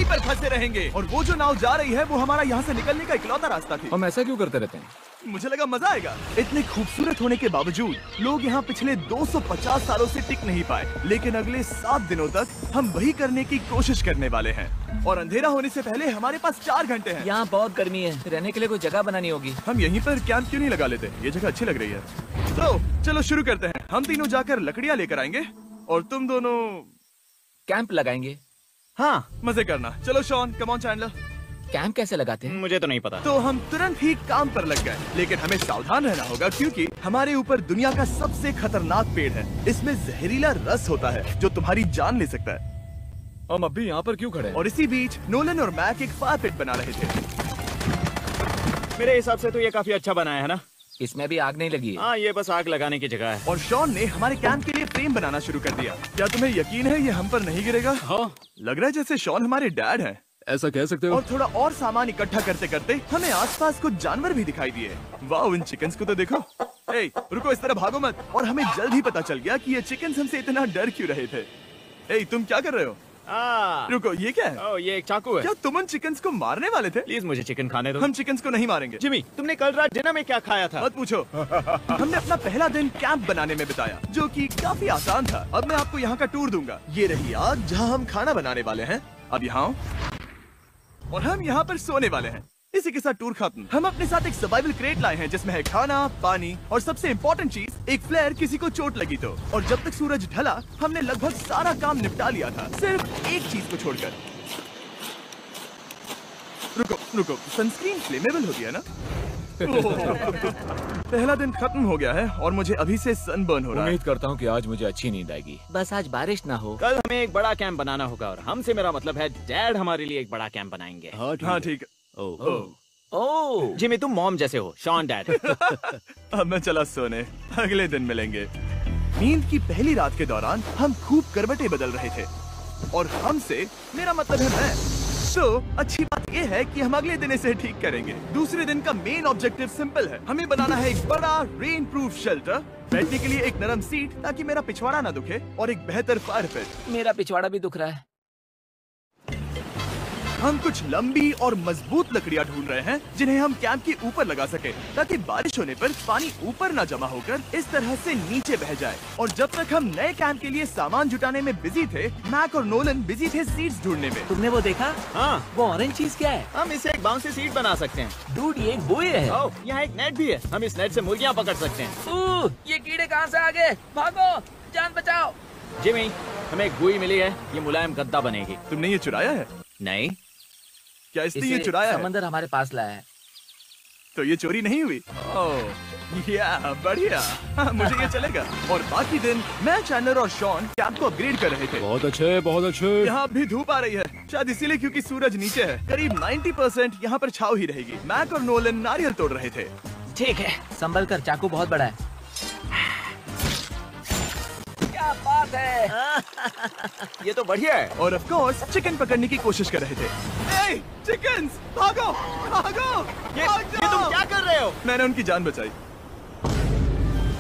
यहीं पर फंसे रहेंगे। और वो जो नाव जा रही है वो हमारा यहाँ से निकलने का इकलौता रास्ता थी। हम ऐसा क्यों करते रहते हैं? मुझे लगा मजा आएगा। इतने खूबसूरत होने के बावजूद लोग यहाँ पिछले 250 सालों से टिक नहीं पाए, लेकिन अगले 7 दिनों तक हम वही करने की कोशिश करने वाले हैं। और अंधेरा होने से पहले हमारे पास 4 घंटे हैं। यहाँ बहुत गर्मी है, रहने के लिए कोई जगह बनानी होगी। हम यहीं पर कैंप क्यों नहीं लगा लेते? ये जगह अच्छी लग रही है। तो चलो शुरू करते हैं। हम तीनों जाकर लकड़ियाँ लेकर आएंगे और तुम दोनों कैंप लगाएंगे। हाँ, मजे करना। चलो Shawn, come on Chandler. Camp कैसे लगाते हैं? मुझे तो नहीं पता। तो हम तुरंत ही काम पर लग गए, लेकिन हमें सावधान रहना होगा क्योंकि हमारे ऊपर दुनिया का सबसे खतरनाक पेड़ है। इसमें जहरीला रस होता है जो तुम्हारी जान ले सकता है। हम अभी यहाँ पर क्यों खड़े हैं? और इसी बीच नोलन और मैक एक फायर पिट बना रहे थे। मेरे हिसाब से तो ये काफी अच्छा बनाया है ना? इसमें भी आग नहीं लगी है। हाँ, ये बस आग लगाने की जगह है। और शॉन ने हमारे कैंप के लिए फ्रेम बनाना शुरू कर दिया। क्या तुम्हें यकीन है ये हम पर नहीं गिरेगा? हाँ। लग रहा है जैसे शॉन हमारे डैड हैं। ऐसा कह सकते हो? और थोड़ा और सामान इकट्ठा करते करते हमें आसपास कुछ जानवर भी दिखाई दिए। वाह, इन चिकन्स को तो देखो। ए, रुको, इस तरह भागो मत। और हमें जल्द ही पता चल गया कि ये चिकन्स हमसे इतना डर क्यों रहे थे। ए, तुम क्या कर रहे हो? रुको, ये क्या है? ये एक चाकू है। क्या तुम उन चिकन्स को मारने वाले थे? प्लीज मुझे चिकन खाने दो। हम चिकन्स को नहीं मारेंगे। जिमी, तुमने कल रात डिनर में क्या खाया था? मत पूछो। हमने अपना पहला दिन कैंप बनाने में बिताया, जो कि काफी आसान था। अब मैं आपको यहाँ का टूर दूंगा। ये रही आग जहाँ हम खाना बनाने वाले हैं। अब यहाँ आओ। और हम यहाँ पर सोने वाले हैं। इसी के साथ टूर खत्म। हम अपने साथ एक सर्वाइवल क्रेट लाए हैं जिसमें है खाना, पानी और सबसे इम्पोर्टेंट चीज एक फ्लेयर किसी को चोट लगी तो। और जब तक सूरज ढला हमने लगभग सारा काम निपटा लिया था, सिर्फ एक चीज को छोड़कर। रुको, सनस्क्रीन फ्लेमेबल होती है ना? पहला दिन खत्म हो गया है और मुझे अभी से सनबर्न हो रहा है। उम्मीद करता हूँ कि आज मुझे अच्छी नींद आएगी। बस आज बारिश ना हो। कल हमें एक बड़ा कैंप बनाना होगा और हमसे मेरा मतलब है डैड हमारे लिए एक बड़ा कैंप बनाएंगे। हाँ ठीक है। ओह, जिमी, तुम मॉम जैसे हो, शॉन डैड। अब मैं चला सोने, अगले दिन मिलेंगे। नींद की पहली रात के दौरान हम खूब करवटें बदल रहे थे। और हमसे मेरा मतलब है मैं। तो अच्छी बात यह है कि हम अगले दिन इसे ठीक करेंगे। दूसरे दिन का मेन ऑब्जेक्टिव सिंपल है। हमें बनाना है एक बड़ा रेन प्रूफ शेल्टर, बैठने के लिए एक नरम सीट ताकि मेरा पिछवाड़ा ना दुखे, और एक बेहतर फायर पिट। मेरा पिछवाड़ा भी दुख रहा है। हम कुछ लंबी और मजबूत लकड़ियां ढूंढ रहे हैं जिन्हें हम कैंप के ऊपर लगा सके, ताकि बारिश होने पर पानी ऊपर न जमा होकर इस तरह से नीचे बह जाए। और जब तक हम नए कैंप के लिए सामान जुटाने में बिजी थे, मैक और नोलन बिजी थे सीड्स ढूंढने में। तुमने वो देखा? हाँ, वो ऑरेंज चीज क्या है? हम इसे एक बाउंसी सीट बना सकते हैं। डूड, ये एक बुए है। यहाँ एक नेट भी है। हम इस नेट से मुर्गियाँ पकड़ सकते हैं। ये कीड़े कहाँ से आ गए? भागो, जान बचाओ। जिमी, हमें एक बुई मिली है। ये मुलायम गद्दा बनेगी। तुमने ये चुराया है? नहीं। क्या इसने ये चुराया है? समंदर हमारे पास लाया है। तो ये चोरी नहीं हुई? ओह, या बढ़िया। मुझे ये चलेगा। और बाकी दिन मैं, चैंडलर और शॉन कैंप को अपग्रेड कर रहे थे। बहुत अच्छे, बहुत अच्छे। यहाँ भी धूप आ रही है, शायद इसीलिए क्योंकि सूरज नीचे है। करीब 90% यहाँ पर छाव ही रहेगी। मैक और नोलन नारियल तोड़ रहे थे। ठीक है, संभल कर, चाकू बहुत बड़ा है। क्या बात है। ये तो बढ़िया है। और ऑफ कोर्स चिकन पकड़ने की कोशिश कर रहे थे। ए, चिकन्स, भागो, भागो, ये तुम क्या कर रहे हो? मैंने उनकी जान बचाई।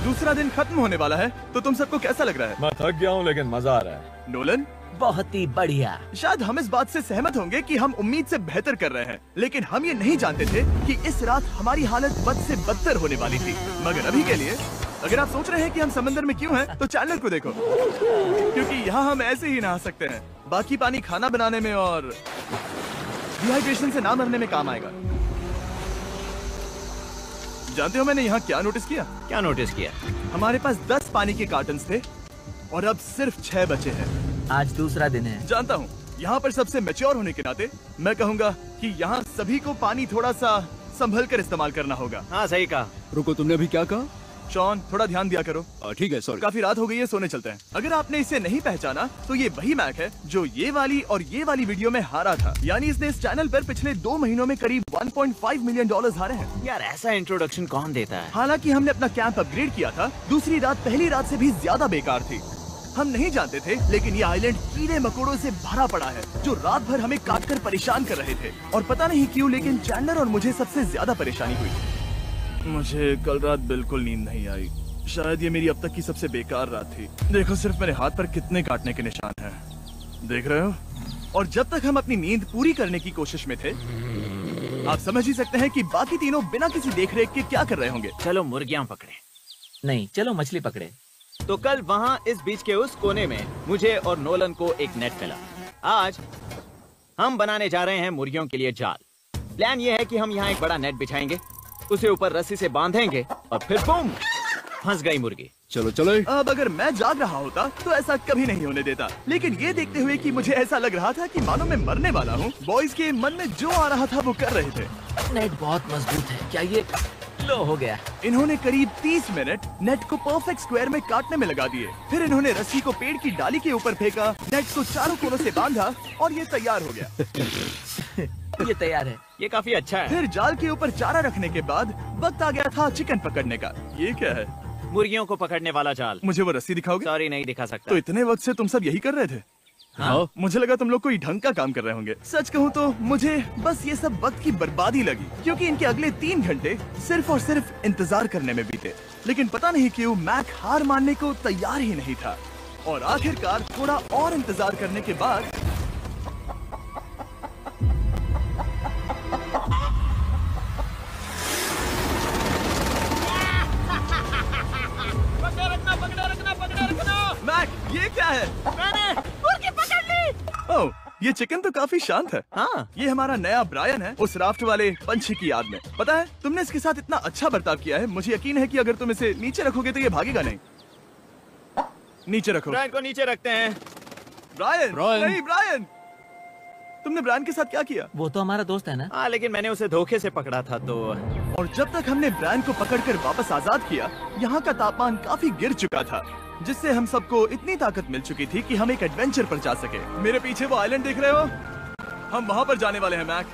दूसरा दिन खत्म होने वाला है, तो तुम सबको कैसा लग रहा है? मैं थक गया हूँ लेकिन मजा आ रहा है। नोलन, बहुत ही बढ़िया। शायद हम इस बात से सहमत होंगे कि हम उम्मीद से बेहतर कर रहे हैं, लेकिन हम ये नहीं जानते थे कि इस रात हमारी हालत बद से बदतर होने वाली थी। मगर अभी के लिए, अगर आप सोच रहे हैं कि हम समंदर में क्यों हैं, तो चैनल को देखो, क्योंकि यहाँ हम ऐसे ही नहा सकते हैं। बाकी पानी खाना बनाने में और डिहाइड्रेशन से ना मरने में काम आएगा। जानते हो मैंने यहाँ क्या नोटिस किया? क्या नोटिस किया? हमारे पास 10 पानी के कार्टन्स थे और अब सिर्फ 6 बचे हैं। आज दूसरा दिन है। जानता हूँ, यहाँ पर सबसे मैच्योर होने के नाते मैं कहूँगा कि यहाँ सभी को पानी थोड़ा सा संभल कर इस्तेमाल करना होगा। हाँ, सही कहा। रुको, तुमने अभी क्या कहा? शॉन, थोड़ा ध्यान दिया करो। ठीक है, सॉरी। काफी रात हो गई है, सोने चलते हैं। अगर आपने इसे नहीं पहचाना तो ये वही मैक है जो ये वाली और ये वाली वीडियो में हारा था। यानी इसने इस चैनल पर पिछले 2 महीनों में करीब $1.5 मिलियन हारे हैं। यार, ऐसा इंट्रोडक्शन कौन देता है? हालांकि हमने अपना कैंप अपग्रेड किया था, दूसरी रात पहली रात से भी ज्यादा बेकार थी। हम नहीं जानते थे, लेकिन ये आइलैंड कीड़े मकोड़ों से भरा पड़ा है जो रात भर हमें काट कर परेशान कर रहे थे। और पता नहीं क्यों, लेकिन चैंडलर और मुझे सबसे ज्यादा परेशानी हुई। मुझे कल रात बिल्कुल नींद नहीं आई। शायद ये मेरी अब तक की सबसे बेकार रात थी। देखो सिर्फ मेरे हाथ पर कितने काटने के निशान हैं। देख रहे हो? और जब तक हम अपनी नींद पूरी करने की कोशिश में थे, आप समझ ही सकते हैं कि बाकी तीनों बिना किसी देखरेख के क्या कर रहे होंगे। चलो मुर्गियां पकड़े। नहीं, चलो मछली पकड़े। तो कल वहाँ इस बीच के उस कोने में मुझे और नोलन को एक नेट मिला। आज हम बनाने जा रहे हैं मुर्गियों के लिए जाल। प्लान ये है कि हम यहाँ एक बड़ा नेट बिछाएंगे, उसे ऊपर रस्सी से बांधेंगे और फिर बूम, फंस गई मुर्गी। चलो चलो। अब अगर मैं जाग रहा होता तो ऐसा कभी नहीं होने देता, लेकिन ये देखते हुए कि मुझे ऐसा लग रहा था कि मानो मैं मरने वाला हूँ, बॉयज के मन में जो आ रहा था वो कर रहे थे। नेट बहुत मजबूत है। क्या ये लो हो गया? इन्होंने करीब 30 मिनट नेट को परफेक्ट स्क्वायर में काटने में लगा दिए। फिर इन्होंने रस्सी को पेड़ की डाली के ऊपर फेंका, नेट को चारों कोनों से बांधा और ये तैयार हो गया। ये तैयार है। ये काफी अच्छा है। फिर जाल के ऊपर चारा रखने के बाद वक्त आ गया था चिकन पकड़ने का। ये क्या है? मुर्गियों को पकड़ने वाला जाल। मुझे वो रस्सी दिखाओगे? सॉरी, नहीं दिखा सकता। तो इतने वक्त से तुम सब यही कर रहे थे? हाँ। मुझे लगा तुम लोग कोई ढंग का काम कर रहे होंगे। सच कहूँ तो मुझे बस ये सब वक्त की बर्बादी लगी, क्योंकि इनके अगले 3 घंटे सिर्फ और सिर्फ इंतजार करने में बीते। लेकिन पता नहीं क्यों मैक हार मानने को तैयार ही नहीं था, और आखिरकार थोड़ा और इंतजार करने के बाद मैक, ये क्या है? मैंने मुर्गी पकड़ ली। ओह, ये चिकन तो काफी शांत है। हाँ। ये हमारा नया ब्रायन है, उस राफ्ट वाले पंछी की याद में। पता है, तुमने इसके साथ इतना अच्छा बर्ताव किया है, मुझे यकीन है कि अगर तुम इसे नीचे रखोगे तो ये भागेगा नहीं। नीचे रखो। ब्रायन को नीचे रखते हैं। Brian, Brian. नहीं ब्रायन। तुमने ब्रायन के साथ क्या किया? वो तो हमारा दोस्त है ना। हाँ, लेकिन मैंने उसे धोखे से पकड़ा था तो। और जब तक हमने ब्रायन को पकड़कर वापस आजाद किया, यहाँ का तापमान काफी गिर चुका था, जिससे हम सबको इतनी ताकत मिल चुकी थी कि हम एक एडवेंचर पर जा सके। मेरे पीछे वो आइलैंड देख रहे हो? हम वहाँ पर जाने वाले हैं मैक।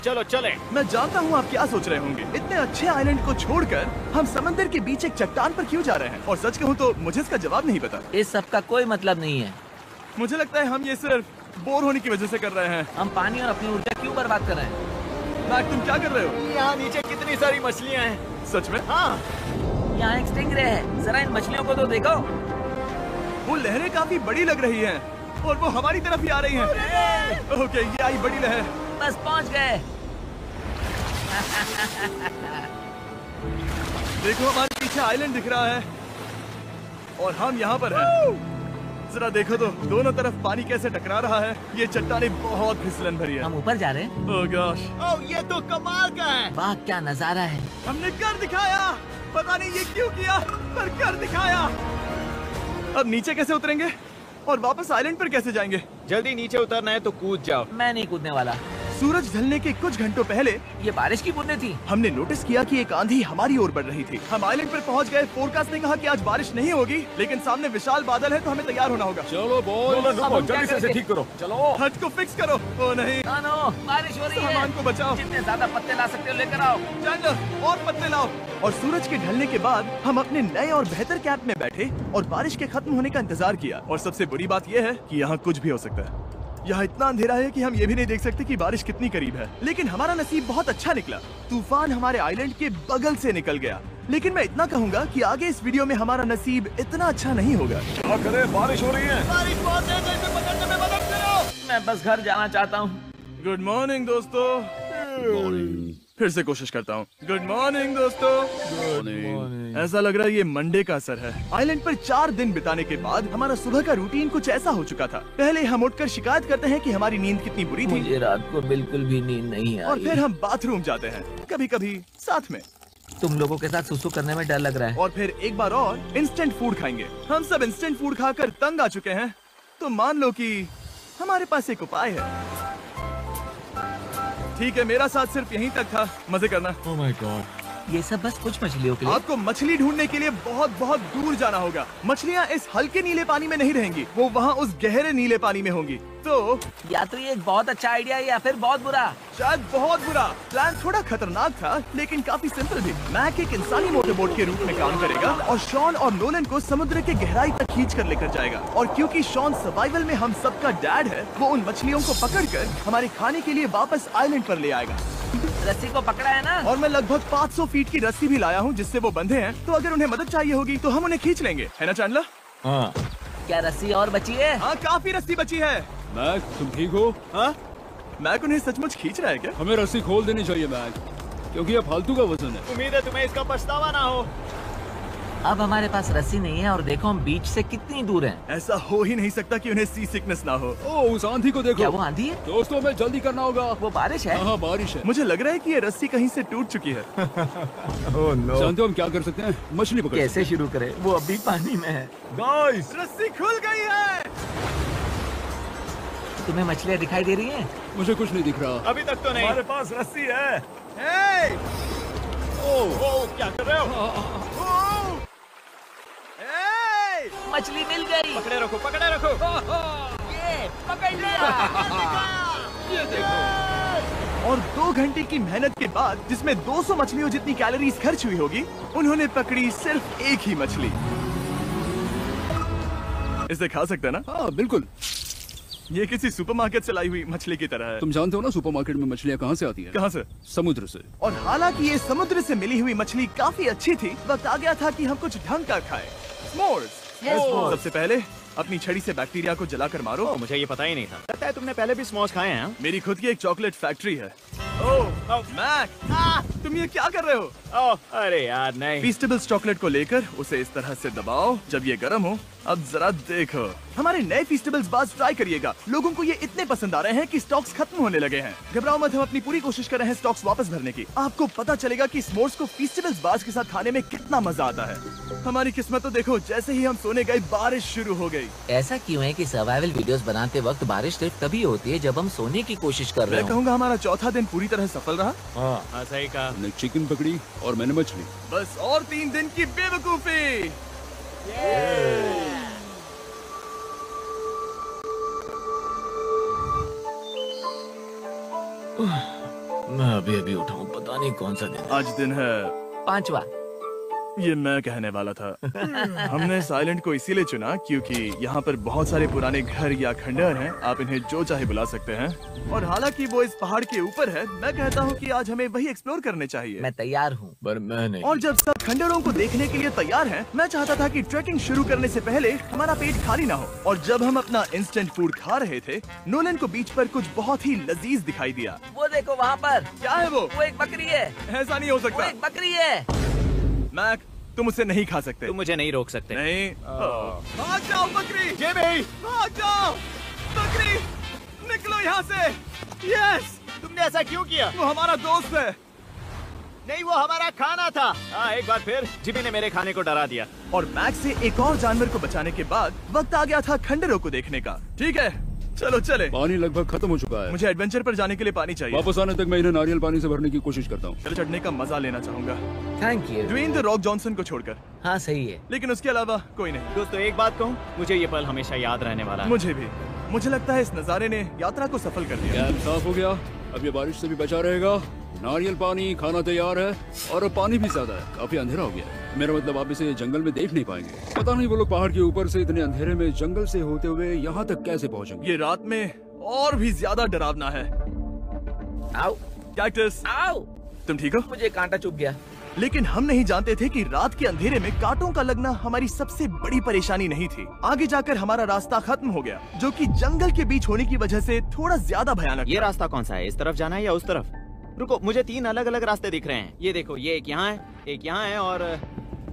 चलो चले। मैं जानता हूँ आप क्या सोच रहे होंगे, इतने अच्छे आइलैंड को छोड़कर हम समंदर के बीच एक चट्टान पर क्यों जा रहे हैं? और सच कहूँ तो मुझे इसका जवाब नहीं पता। इस सब का कोई मतलब नहीं है। मुझे लगता है हम ये सिर्फ बोर होने की वजह से कर रहे हैं। हम पानी और अपनी ऊर्जा क्यों बर्बाद कर रहे हैं? मैक, तुम क्या कर रहे हो? यहाँ नीचे कितनी सारी मछलियाँ हैं। सच में? हाँ। यहाँ एक स्टिंगरे है, जरा इन मछलियों को तो देखो। वो लहरें काफी बड़ी लग रही हैं और वो हमारी तरफ ही आ रही हैं। ओके, ये आई बड़ी लहर। बस पहुँच गए। देखो, हमारे पीछे आइलैंड दिख रहा है और हम यहाँ पर हैं। जरा देखो तो, दोनों तरफ पानी कैसे टकरा रहा है। ये चट्टानें बहुत फिसलन भरी है। हम ऊपर जा रहे हैं। ओह गॉश, ओह, ये तो कमाल का है। वाह, क्या नजारा है। हमने कर दिखाया। पता नहीं ये क्यों किया, पर कर दिखाया। अब नीचे कैसे उतरेंगे और वापस आइलैंड पर कैसे जाएंगे? जल्दी नीचे उतरना है तो कूद जाओ। मैं नहीं कूदने वाला। सूरज ढलने के कुछ घंटों पहले ये बारिश की बूंदें थी। हमने नोटिस किया कि एक आंधी हमारी ओर बढ़ रही थी। हम आइलैंड पर पहुंच गए। फोरकास्ट ने कहा कि आज बारिश नहीं होगी, लेकिन सामने विशाल बादल है तो हमें तैयार होना होगा। चलो बॉल, अब हम क्या जल्दी से इसे करेंगे? ठीक करो। चलो। हट को फिक्स करो। ओ नहीं, नो, बारिश हो रही है। सामान को बचाओ। जितने ज्यादा पत्ते ला सकते हो लेकर आओ। चैंडलर, और पत्ते लाओ। और सूरज के ढलने के बाद हम अपने नए और बेहतर कैंप में बैठे और बारिश के खत्म होने का इंतजार किया। और सबसे बड़ी बात यह है कि यहाँ कुछ भी हो सकता है। यहाँ इतना अंधेरा है कि हम ये भी नहीं देख सकते कि बारिश कितनी करीब है। लेकिन हमारा नसीब बहुत अच्छा निकला। तूफान हमारे आइलैंड के बगल से निकल गया। लेकिन मैं इतना कहूँगा कि आगे इस वीडियो में हमारा नसीब इतना अच्छा नहीं होगा। क्या करें, बारिश हो रही है। बारिश बहुत तेज है, इसे पकड़ने में मदद करो। मैं बस घर जाना चाहता हूँ। गुड मॉर्निंग दोस्तों। फिर से कोशिश करता हूँ। गुड मॉर्निंग दोस्तों। ऐसा लग रहा है ये मंडे का असर है। आइलैंड पर 4 दिन बिताने के बाद हमारा सुबह का रूटीन कुछ ऐसा हो चुका था। पहले हम उठकर शिकायत करते हैं कि हमारी नींद कितनी बुरी थी, मुझे रात को बिल्कुल भी नींद नहीं और आई। फिर हम बाथरूम जाते हैं, कभी कभी साथ में, तुम लोगों के साथ सुसु करने में डर लग रहा है। और फिर एक बार और इंस्टेंट फूड खाएंगे। हम सब इंस्टेंट फूड खाकर तंग आ चुके हैं, तो मान लो कि हमारे पास एक उपाय है। ठीक है, मेरा साथ सिर्फ यहीं तक था। मजे करना। Oh my God. ये सब बस कुछ मछलियों के लिए। आपको मछली ढूंढने के लिए बहुत बहुत दूर जाना होगा। मछलियाँ इस हल्के नीले पानी में नहीं रहेंगी, वो वहाँ उस गहरे नीले पानी में होंगी। तो या तो ये एक बहुत अच्छा आइडिया है या फिर बहुत बुरा। शायद बहुत बुरा। प्लान थोड़ा खतरनाक था, लेकिन काफी सिंपल भी। मैक एक इंसानी मोटरबोट के रूप में काम करेगा और शॉन और नोलन को समुद्र के गहराई तक खींच कर लेकर जाएगा। और क्योंकि शॉन सर्वाइवल में हम सबका डैड है, वो उन मछलियों को पकड़कर हमारे खाने के लिए वापस आइलैंड पर ले आएगा। रस्सी को पकड़ा है ना? और मैं लगभग 500 फीट की रस्सी भी लाया हूँ जिससे वो बंधे हैं, तो अगर उन्हें मदद चाहिए होगी तो हम उन्हें खींच लेंगे, है ना चैंडलर? हाँ, क्या रस्सी और बची है? हाँ, काफी रस्सी बची है। मैक, तुम ठीक हो? हाँ? मैक उन्हें सचमुच खींच रहा है क्या? हमें रस्सी खोल देनी चाहिए मैक, क्योंकि ये फालतू का वजन है। उम्मीद है तुम्हें इसका पछतावा ना हो। अब हमारे पास रस्सी नहीं है और देखो हम बीच से कितनी दूर हैं। ऐसा हो ही नहीं सकता कि उन्हें सी सिकनेस ना हो। ओ, उस आंधी को देखो। क्या वो आंधी है? दोस्तों, हमें जल्दी करना होगा। वो बारिश है? हाँ, बारिश है। मुझे लग रहा है कि ये रस्सी कहीं से टूट चुकी है। जानते हो हम क्या कर सकते हैं? मछली पकड़ कैसे शुरू करें? वो अभी पानी में है। गाइस, रस्सी खुल गई है। तुम्हें मछलियाँ दिखाई दे रही हैं? मुझे कुछ नहीं दिख रहा। अभी तक तो नहीं। हमारे पास रस्सी है। हे! ओ, क्या कर रहे हो? हे! मछली मिल गई। पकड़े रखो, पकड़े रखो। ये पकड़ लिया। ये देखो। और 2 घंटे की मेहनत के बाद, जिसमें 200 मछलियों जितनी कैलोरीज खर्च हुई होगी, उन्होंने पकड़ी सिर्फ एक ही मछली। इसे खा सकते हैं ना? हाँ, बिल्कुल। ये किसी सुपरमार्केट से लाई हुई मछली की तरह है। तुम जानते हो ना सुपरमार्केट में मछलियाँ कहाँ से आती हैं? कहाँ से? समुद्र से। और हालांकि ये समुद्र से मिली हुई मछली काफी अच्छी थी, वक्त आ गया था कि हम कुछ ढंग का खाएं। s'mores। सबसे पहले अपनी छड़ी से बैक्टीरिया को जलाकर मारो। ओ, मुझे ये पता ही नहीं था। लगता है तुमने पहले भी स्मोक्स खाए हैं। मेरी खुद की एक चॉकलेट फैक्ट्री है। मैक, तुम ये क्या कर रहे हो? ओह, अरे यार नहीं। फीस्टेबल्स चॉकलेट को लेकर उसे इस तरह से दबाओ जब ये गर्म हो। अब जरा देखो, हमारे नए फीस्टेबल्स बार्स ट्राई करिएगा। लोगों को ये इतने पसंद आ रहे हैं कि स्टॉक्स खत्म होने लगे हैं। घबराओ मत, हम अपनी पूरी कोशिश कर रहे हैं स्टॉक्स वापस भरने की। आपको पता चलेगा कि s'mores को फीस्टेबल्स बार्स के साथ खाने में कितना मजा आता है। हमारी किस्मत तो देखो, जैसे ही हम सोने गए बारिश शुरू हो गई। ऐसा क्यों है कि सर्वाइवल वीडियोस बनाते वक्त बारिश सिर्फ तभी होती है जब हम सोने की कोशिश कर रहे मैं हो? कहूँगा हमारा चौथा दिन पूरी तरह सफल रहा। हाँ, सही कहा। हमने चिकन पकड़ी और मैंने मछली। बस और 3 दिन की बेवकूफी। मैं अभी उठा हूँ, पता नहीं कौन सा दिन। आज दिन है 5वां। ये मैं कहने वाला था। हमने साइलेंट को इसीलिए चुना क्योंकि यहाँ पर बहुत सारे पुराने घर या खंडहर हैं। आप इन्हें जो चाहे बुला सकते हैं। और हालांकि वो इस पहाड़ के ऊपर है, मैं कहता हूँ कि आज हमें वही एक्सप्लोर करने चाहिए। मैं तैयार हूँ, पर मैं नहीं। और जब सब खंडहरों को देखने के लिए तैयार हैं, मैं चाहता था कि ट्रैकिंग शुरू करने से पहले हमारा पेट खाली ना हो। और जब हम अपना इंस्टेंट फूड खा रहे थे, नोलन को बीच पर कुछ बहुत ही लजीज दिखाई दिया। वो देखो वहाँ पर। क्या है वो? वो एक बकरी है। ऐसा नहीं हो वो सकता। एक बकरी है। मैक, तुम उसे नहीं खा सकते। तुम मुझे नहीं रोक सकते। नहीं। भाग जाओ बकरी। जे भाई, भाग जाओ बकरी, निकलो यहाँ से। यस, तुमने ऐसा क्यों किया? वो हमारा दोस्त है। नहीं, वो हमारा खाना था। हाँ, एक बार फिर जिमी ने मेरे खाने को डरा दिया। और मैक से एक और जानवर को बचाने के बाद वक्त आ गया था खंडहरों को देखने का। ठीक है, चलो चले। पानी लगभग खत्म हो चुका है। मुझे एडवेंचर पर जाने के लिए पानी चाहिए। वापस आने तक मैं इन्हें नारियल पानी से भरने की कोशिश करता हूँ। चल चढ़ने का मजा लेना चाहूंगा, thank you. Dwayne the Rock Johnson को छोड़कर। हाँ सही है। लेकिन उसके अलावा कोई नहीं। दोस्तों, एक बात कहूँ, मुझे ये पल हमेशा याद रहने वाला है। मुझे भी। मुझे लगता है इस नज़ारे ने यात्रा को सफल कर दिया। कैंप साफ हो गया, अब ये बारिश से भी बचा रहेगा। नारियल पानी, खाना तैयार है और पानी भी ज्यादा है। काफी अंधेरा हो गया है। मेरा मतलब आप इसे जंगल में देख नहीं पाएंगे। पता नहीं वो लोग पहाड़ के ऊपर से इतने अंधेरे में जंगल से होते हुए यहाँ तक कैसे पहुँचेंगे। ये रात में और भी ज्यादा डरावना है। आओ कैक्टस, आओ। तुम ठीक हो? मुझे कांटा चुभ गया। लेकिन हम नहीं जानते थे कि रात के अंधेरे में कांटों का लगना हमारी सबसे बड़ी परेशानी नहीं थी। आगे जाकर हमारा रास्ता खत्म हो गया, जो कि जंगल के बीच होने की वजह से थोड़ा ज्यादा भयानक ये था। रास्ता कौन सा है? इस तरफ जाना है या उस तरफ? रुको, मुझे 3 अलग अलग रास्ते दिख रहे हैं। ये देखो, ये एक यहाँ है, एक यहाँ है और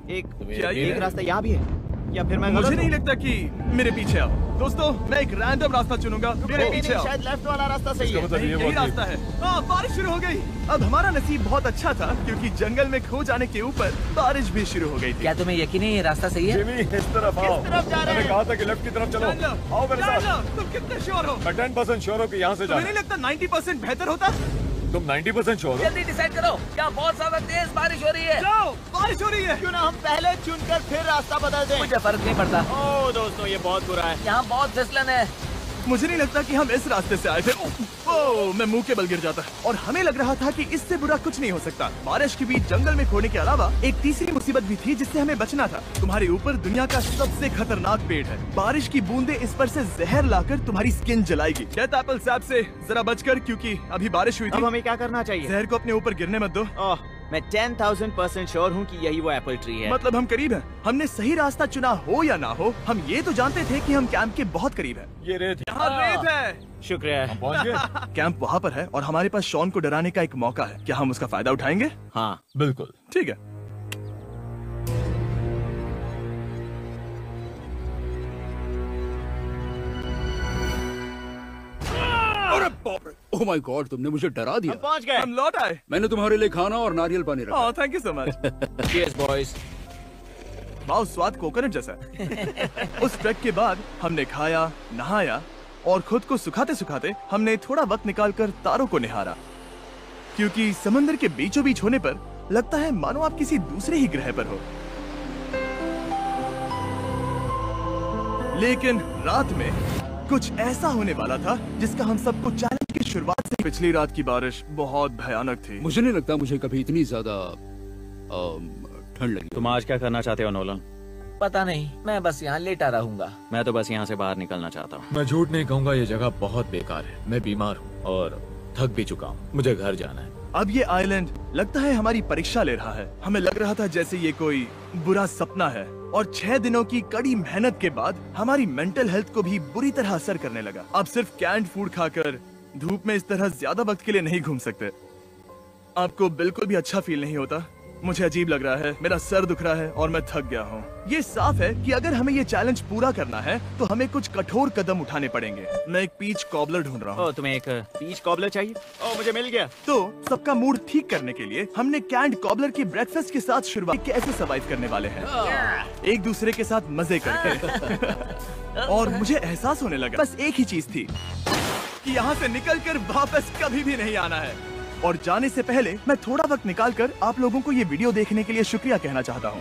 क्या ये एक है? रास्ता यहाँ भी है। या फिर मैं मुझे गलत नहीं हूँ? लगता कि मेरे पीछे आओ। दोस्तों, मैं एक रैंडम रास्ता चुनूंगा। मेरे नहीं, पीछे नहीं, आओ। शायद लेफ्ट वाला रास्ता सही है। नहीं, यही रास्ता है। हाँ, बारिश शुरू हो गई। अब हमारा नसीब बहुत अच्छा था क्योंकि जंगल में खो जाने के ऊपर बारिश भी शुरू हो गई थी। क्या तुम्हें यकीन है ये रास्ता सही है? जिमी, इस तरफ आओ। किस तरफ जा रहे मैंने हैं? कहा था कि लेफ्ट की तरफ चलो। जान लो, आओ मेरे जान साथ। लो, तुम कितने श्योर हो? मैं 10% श्योर हूँ कि यहाँ से तुम्हें जाना नहीं लगता 90% बेहतर होता? तुम 90% श्योर हो? जल्दी डिसाइड करो। क्या बहुत ज्यादा तेज बारिश हो रही है? जाओ, बारिश हो रही है। क्यों ना हम पहले चुनकर फिर रास्ता बदल दें? मुझे फर्क नहीं पड़ता। ओह दोस्तों, ये बहुत बुरा है। यहाँ बहुत फिसलन है। मुझे नहीं लगता कि हम इस रास्ते से आए थे। ओह, मैं मुंह के बल गिर जाता। और हमें लग रहा था कि इससे बुरा कुछ नहीं हो सकता। बारिश के बीच जंगल में खोने के अलावा एक तीसरी मुसीबत भी थी जिससे हमें बचना था। तुम्हारे ऊपर दुनिया का सबसे खतरनाक पेड़ है। बारिश की बूंदें इस पर से जहर लाकर तुम्हारी स्किन जलाएगी। डेथ एप्पल सैप से जरा बचकर, क्योंकि अभी बारिश हुई अब थी। हमें क्या करना चाहिए? जहर को अपने ऊपर गिरने मत दो। ओह, मैं 10,000% श्योर हूँ कि यही वो एप्पल ट्री है। मतलब हम करीब हैं। हमने सही रास्ता चुना हो या ना हो, हम ये तो जानते थे कि हम कैंप के बहुत करीब हैं। ये रेत यहाँ रेत है। शुक्रिया। पहुंच गए। कैंप वहाँ पर है और हमारे पास शॉन को डराने का एक मौका है। क्या हम उसका फायदा उठाएंगे? हाँ, बिल्कुल। ठीक है। अरे बाप रे, ओह माय गॉड, तुमने मुझे डरा दिया। हम पहुँच गए। हम लौट आए। मैंने तुम्हारे लिए खाना और नारियल पानी रखा। Oh, thank you so much. Cheers, boys। वाह, स्वाद कोकोनट जैसा है। उस ट्रैक के बाद हमने खाया, नहाया और खुद को सुखाते सुखाते हमने थोड़ा वक्त निकालकर तारों को निहारा, क्योंकि समंदर के बीचों बीच होने पर लगता है मानो आप किसी दूसरे ही ग्रह पर हो। लेकिन रात में कुछ ऐसा होने वाला था जिसका हम सबको चैलेंज की शुरुआत से। पिछली रात की बारिश बहुत भयानक थी। मुझे नहीं लगता मुझे कभी इतनी ज्यादा ठंड लगी। तुम आज क्या करना चाहते हो नोलन? पता नहीं, मैं बस यहाँ लेटा रहूंगा। मैं तो बस यहाँ से बाहर निकलना चाहता हूँ। मैं झूठ नहीं कहूँगा, ये जगह बहुत बेकार है। मैं बीमार हूँ और थक भी चुका हूँ। मुझे घर जाना है। अब ये आइलैंड लगता है हमारी परीक्षा ले रहा है। हमें लग रहा था जैसे ये कोई बुरा सपना है, और 6 दिनों की कड़ी मेहनत के बाद हमारी मेंटल हेल्थ को भी बुरी तरह असर करने लगा। अब सिर्फ कैंड फूड खाकर धूप में इस तरह ज्यादा वक्त के लिए नहीं घूम सकते। आपको बिल्कुल भी अच्छा फील नहीं होता। मुझे अजीब लग रहा है, मेरा सर दुख रहा है और मैं थक गया हूँ। ये साफ है कि अगर हमें ये चैलेंज पूरा करना है तो हमें कुछ कठोर कदम उठाने पड़ेंगे। मैं एक पीच कॉबलर ढूंढ रहा हूँ। ओह, तुम्हें एक पीच कॉबलर चाहिए? ओह, मुझे मिल गया। तो सबका मूड ठीक करने के लिए हमने कैंड कॉबलर के ब्रेकफास्ट के साथ शुरुआत कैसे सर्वाइव करने वाले हैं, एक दूसरे के साथ मजे करके। और मुझे एहसास होने लगा बस एक ही चीज थी कि यहाँ से निकलकर वापस कभी भी नहीं आना है। और जाने से पहले मैं थोड़ा वक्त निकालकर आप लोगों को ये वीडियो देखने के लिए शुक्रिया कहना चाहता हूँ।